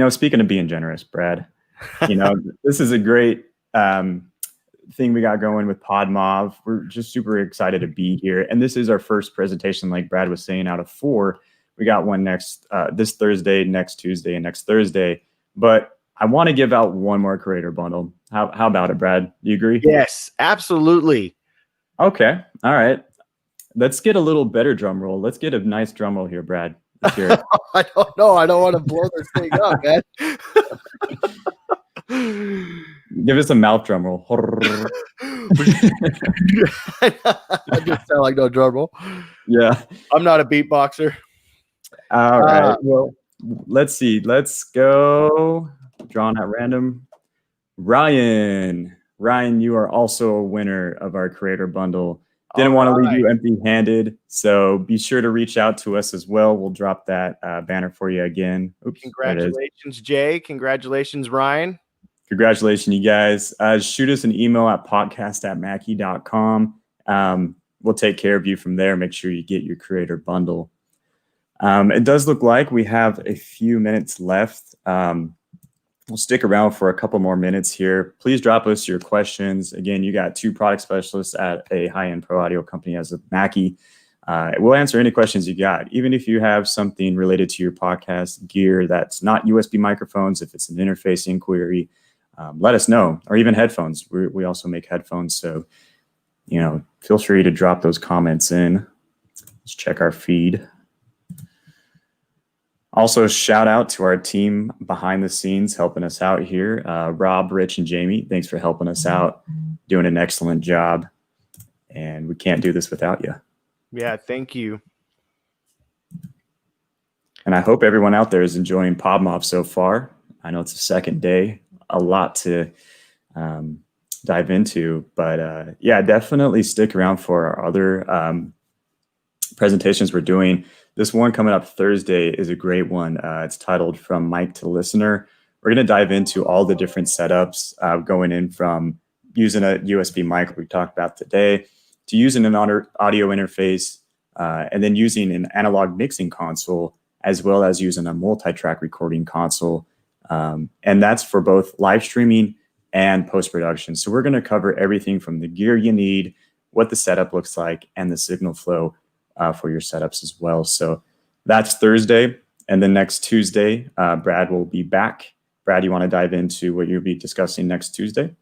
speaking of being generous, Brad, this is a great thing we got going with PodMob. We're just super excited to be here. And this is our first presentation, like Brad was saying, out of 4. We got one this Thursday, next Tuesday, and next Thursday. But I want to give out one more creator bundle. How about it, Brad? Do you agree? Yes, absolutely. Okay. All right. Let's get a little better drum roll. Let's get a nice drum roll here, Brad. Let's hear it. I don't know. I don't want to blow this thing up, man. Give us a mouth drum roll. I just sound like no drum roll. Yeah. I'm not a beatboxer. All right. Well, let's see. Let's go. Drawn at random. Ryan, you are also a winner of our creator bundle. Didn't want to leave you empty-handed, so be sure to reach out to us as well. We'll drop that banner for you again. Oops, congratulations, Jay. Congratulations, Ryan. Congratulations, you guys. Shoot us an email at podcast@mackie.com. We'll take care of you from there. Make sure you get your creator bundle. It does look like we have a few minutes left. We'll stick around for a couple more minutes here. Please drop us your questions. Again, you got 2 product specialists at a high-end pro audio company as of Mackie. We'll answer any questions you got. Even if you have something related to your podcast gear that's not USB microphones, if it's an interface inquiry, let us know, or even headphones. We also make headphones, so feel free to drop those comments in. Let's check our feed. Also, shout out to our team behind the scenes helping us out here. Rob, Rich, and Jamie, thanks for helping us out, doing an excellent job. And we can't do this without you. Yeah, thank you. And I hope everyone out there is enjoying PodMob so far. I know it's the second day, a lot to dive into, but yeah, definitely stick around for our other presentations we're doing. This one coming up Thursday is a great one. It's titled From Mic to Listener. We're going to dive into all the different setups going in from using a USB mic we talked about today to using an audio interface and then using an analog mixing console as well as using a multi-track recording console. And that's for both live streaming and post-production. So we're going to cover everything from the gear you need, what the setup looks like, and the signal flow for your setups as well. So that's Thursday. And then next Tuesday, Brad will be back. Brad, you want to dive into what you'll be discussing next Tuesday?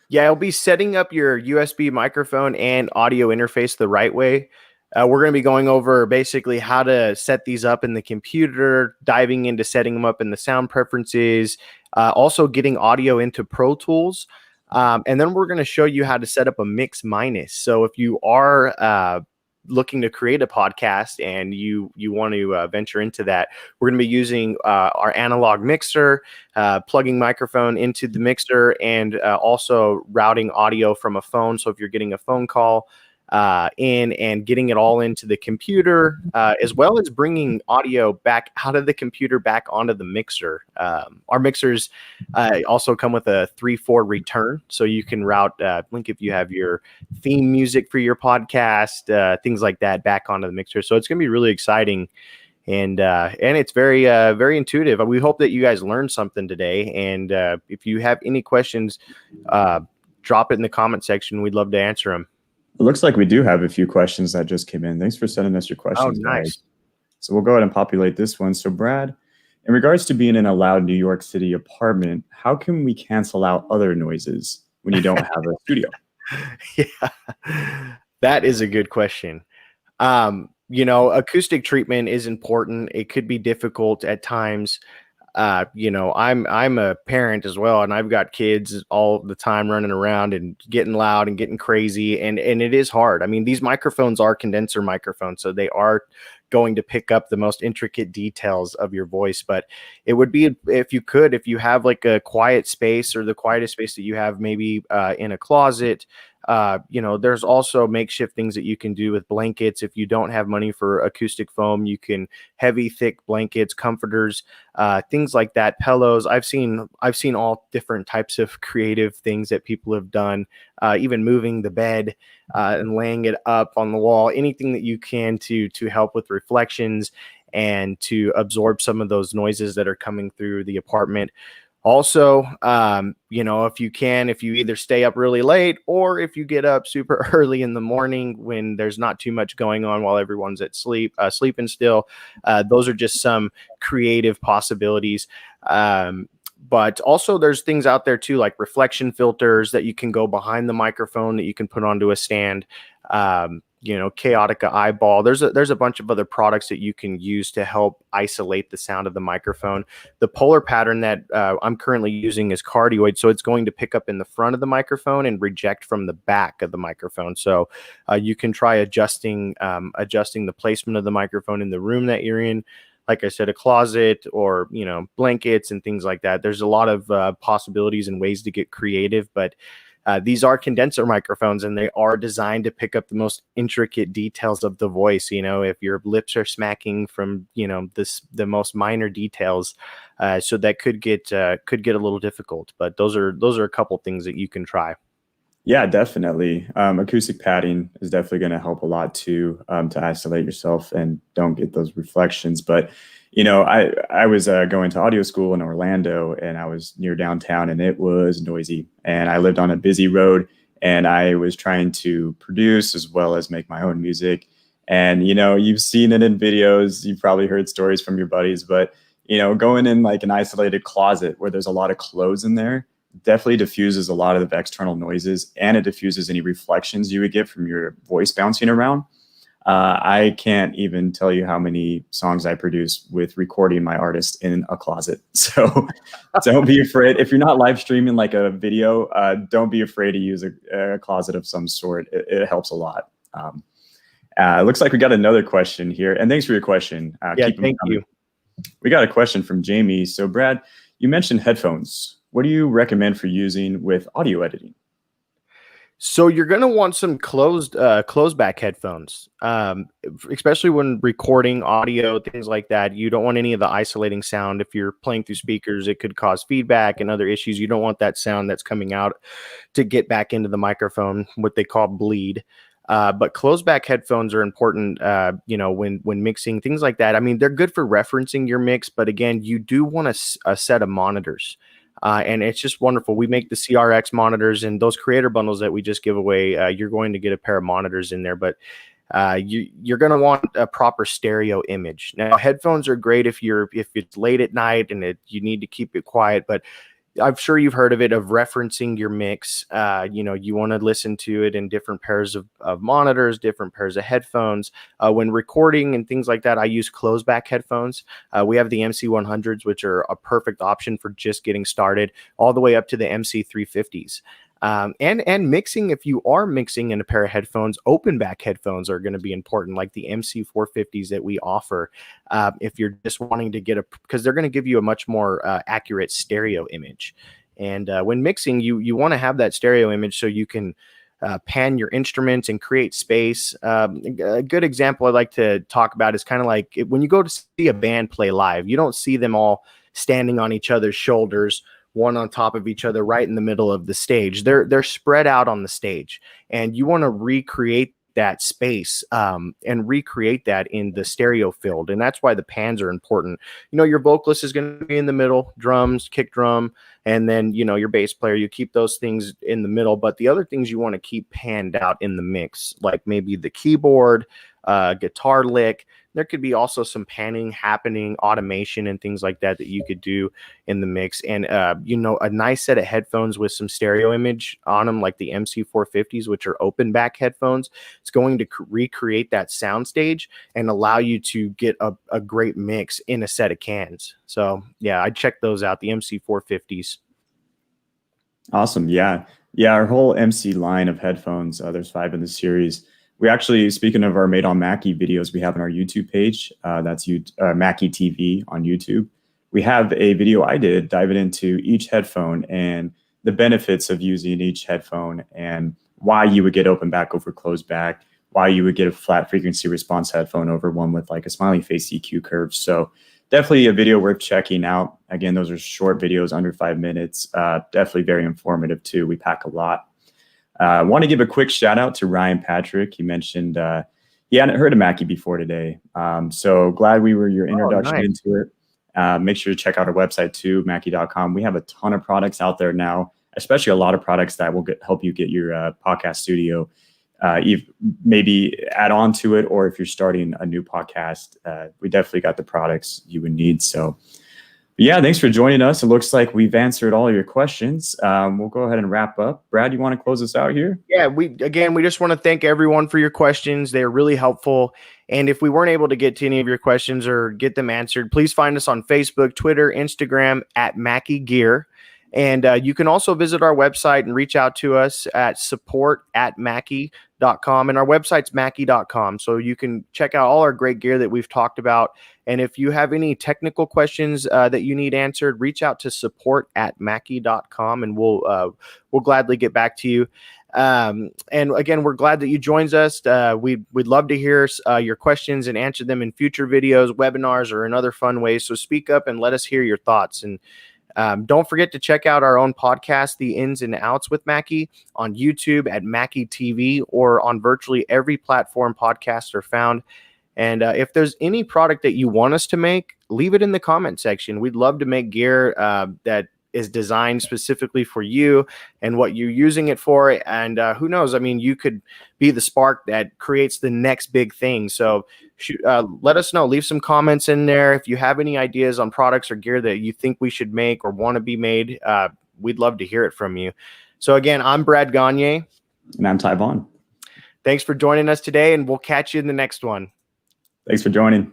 Yeah, I'll be setting up your USB microphone and audio interface the right way. We're going to be going over basically how to set these up in the computer, diving into setting them up in the sound preferences, also getting audio into Pro Tools. And then we're going to show you how to set up a mix minus. So if you are looking to create a podcast and you want to venture into that, we're going to be using our analog mixer, plugging microphone into the mixer, and also routing audio from a phone. So if you're getting a phone call in and getting it all into the computer, as well as bringing audio back out of the computer back onto the mixer. Our mixers also come with a 3/4 return, so you can route link if you have your theme music for your podcast, things like that, back onto the mixer. So it's going to be really exciting. And it's very, very intuitive. We hope that you guys learned something today. And if you have any questions, drop it in the comment section. We'd love to answer them. It looks like we do have a few questions that just came in. Thanks for sending us your questions. Oh, nice. Guys. So we'll go ahead and populate this one. So Brad, in regards to being in a loud New York City apartment, how can we cancel out other noises when you don't have a studio? Yeah, that is a good question. Acoustic treatment is important. It could be difficult at times. I'm a parent as well, and I've got kids all the time running around and getting loud and getting crazy, and it is hard. I mean, these microphones are condenser microphones, so they are going to pick up the most intricate details of your voice. But it would be, if you have like a quiet space, or the quietest space that you have, maybe in a closet. There's also makeshift things that you can do with blankets. If you don't have money for acoustic foam, you can heavy, thick blankets, comforters, things like that, pillows. I've seen all different types of creative things that people have done, even moving the bed and laying it up on the wall, anything that you can to help with reflections and to absorb some of those noises that are coming through the apartment. Also, if you either stay up really late, or if you get up super early in the morning when there's not too much going on while everyone's at sleeping still, those are just some creative possibilities. But also there's things out there too, like reflection filters that you can go behind the microphone that you can put onto a stand. Chaotica eyeball. There's a bunch of other products that you can use to help isolate the sound of the microphone. The polar pattern that I'm currently using is cardioid, so it's going to pick up in the front of the microphone and reject from the back of the microphone. So you can try adjusting the placement of the microphone in the room that you're in. Like I said, a closet, or blankets and things like that. There's a lot of possibilities and ways to get creative, but These are condenser microphones, and they are designed to pick up the most intricate details of the voice. If your lips are smacking from, the most minor details, so that could get a little difficult. But those are a couple things that you can try. Yeah, definitely. Acoustic padding is definitely going to help a lot too, to isolate yourself and don't get those reflections. But, I was going to audio school in Orlando, and I was near downtown, and it was noisy. And I lived on a busy road, and I was trying to produce as well as make my own music. And, you've seen it in videos, you've probably heard stories from your buddies, but, going in like an isolated closet where there's a lot of clothes in there definitely diffuses a lot of the external noises, and it diffuses any reflections you would get from your voice bouncing around. I can't even tell you how many songs I produce with recording my artist in a closet. So don't be afraid. If you're not live streaming like a video, don't be afraid to use a closet of some sort. It helps a lot. It looks like we got another question here, and thanks for your question. Thank you. We got a question from Jamie. So Brad, you mentioned headphones. What do you recommend for using with audio editing? So you're going to want some closed back headphones, especially when recording audio, things like that. You don't want any of the isolating sound. If you're playing through speakers, it could cause feedback and other issues. You don't want that sound that's coming out to get back into the microphone, what they call bleed. But closed back headphones are important, when mixing, things like that. I mean, they're good for referencing your mix, but again, you do want a set of monitors. And it's just wonderful. We make the CRX monitors, and those creator bundles that we just give away, you're going to get a pair of monitors in there, but you're going to want a proper stereo image. Now, headphones are great if it's late at night and you need to keep it quiet, but I'm sure you've heard of it, of referencing your mix. You want to listen to it in different pairs of monitors, different pairs of headphones. When recording and things like that, I use closed back headphones. We have the MC100s, which are a perfect option for just getting started, all the way up to the MC350s. And mixing, if you are mixing in a pair of headphones, open back headphones are going to be important, like the MC450s that we offer. If you're just wanting to because they're going to give you a much more accurate stereo image. And when mixing, you want to have that stereo image so you can pan your instruments and create space. A good example I like to talk about is kind of like when you go to see a band play live, you don't see them all standing on each other's shoulders, one on top of each other right in the middle of the stage. They're spread out on the stage, and you want to recreate that space and recreate that in the stereo field. And that's why the pans are important. Your vocalist is going to be in the middle, drums, kick drum, and then, your bass player, you keep those things in the middle. But the other things you want to keep panned out in the mix, like maybe the keyboard, guitar lick. There could be also some panning happening, automation and things like that you could do in the mix. And, a nice set of headphones with some stereo image on them, like the MC450s, which are open back headphones. It's going to recreate that sound stage and allow you to get a great mix in a set of cans. So, yeah, I'd check those out, the MC450s. Awesome. Yeah. Our whole MC line of headphones, there's 5 in the series. We actually, speaking of our Made on Mackie videos, we have on our YouTube page, that's Mackie TV on YouTube. We have a video I did diving into each headphone and the benefits of using each headphone and why you would get open back over closed back, why you would get a flat frequency response headphone over one with like a smiley face EQ curve. So definitely a video worth checking out. Again, those are short videos, under 5 minutes. Definitely very informative too. We pack a lot. I want to give a quick shout out to Ryan Patrick. He mentioned he hadn't heard of Mackie before today. So glad we were your introduction into it. Make sure to check out our website too, Mackie.com. We have a ton of products out there now, especially a lot of products that will help you get your podcast studio, maybe add on to it, or if you're starting a new podcast, we definitely got the products you would need. So yeah, thanks for joining us. It looks like we've answered all your questions. We'll go ahead and wrap up. Brad, you want to close us out here? Yeah, we just want to thank everyone for your questions. They're really helpful. And if we weren't able to get to any of your questions or get them answered, please find us on Facebook, Twitter, Instagram at Mackie Gear. And you can also visit our website and reach out to us at support@Mackie.com. And our website's Mackie.com. So you can check out all our great gear that we've talked about. And if you have any technical questions that you need answered, reach out to support@Mackie.com, and we'll gladly get back to you. And again, we're glad that you joined us. We'd love to hear your questions and answer them in future videos, webinars, or in other fun ways. So speak up and let us hear your thoughts. And don't forget to check out our own podcast, The Ins and Outs with Mackie, on YouTube at Mackie TV, or on virtually every platform podcasts are found. And if there's any product that you want us to make, leave it in the comment section. We'd love to make gear that is designed specifically for you and what you're using it for. And who knows? I mean, you could be the spark that creates the next big thing. So let us know. Leave some comments in there. If you have any ideas on products or gear that you think we should make or want to be made, we'd love to hear it from you. So again, I'm Brad Gagne. And I'm Ty Vaughn. Thanks for joining us today, and we'll catch you in the next one. Thanks for joining.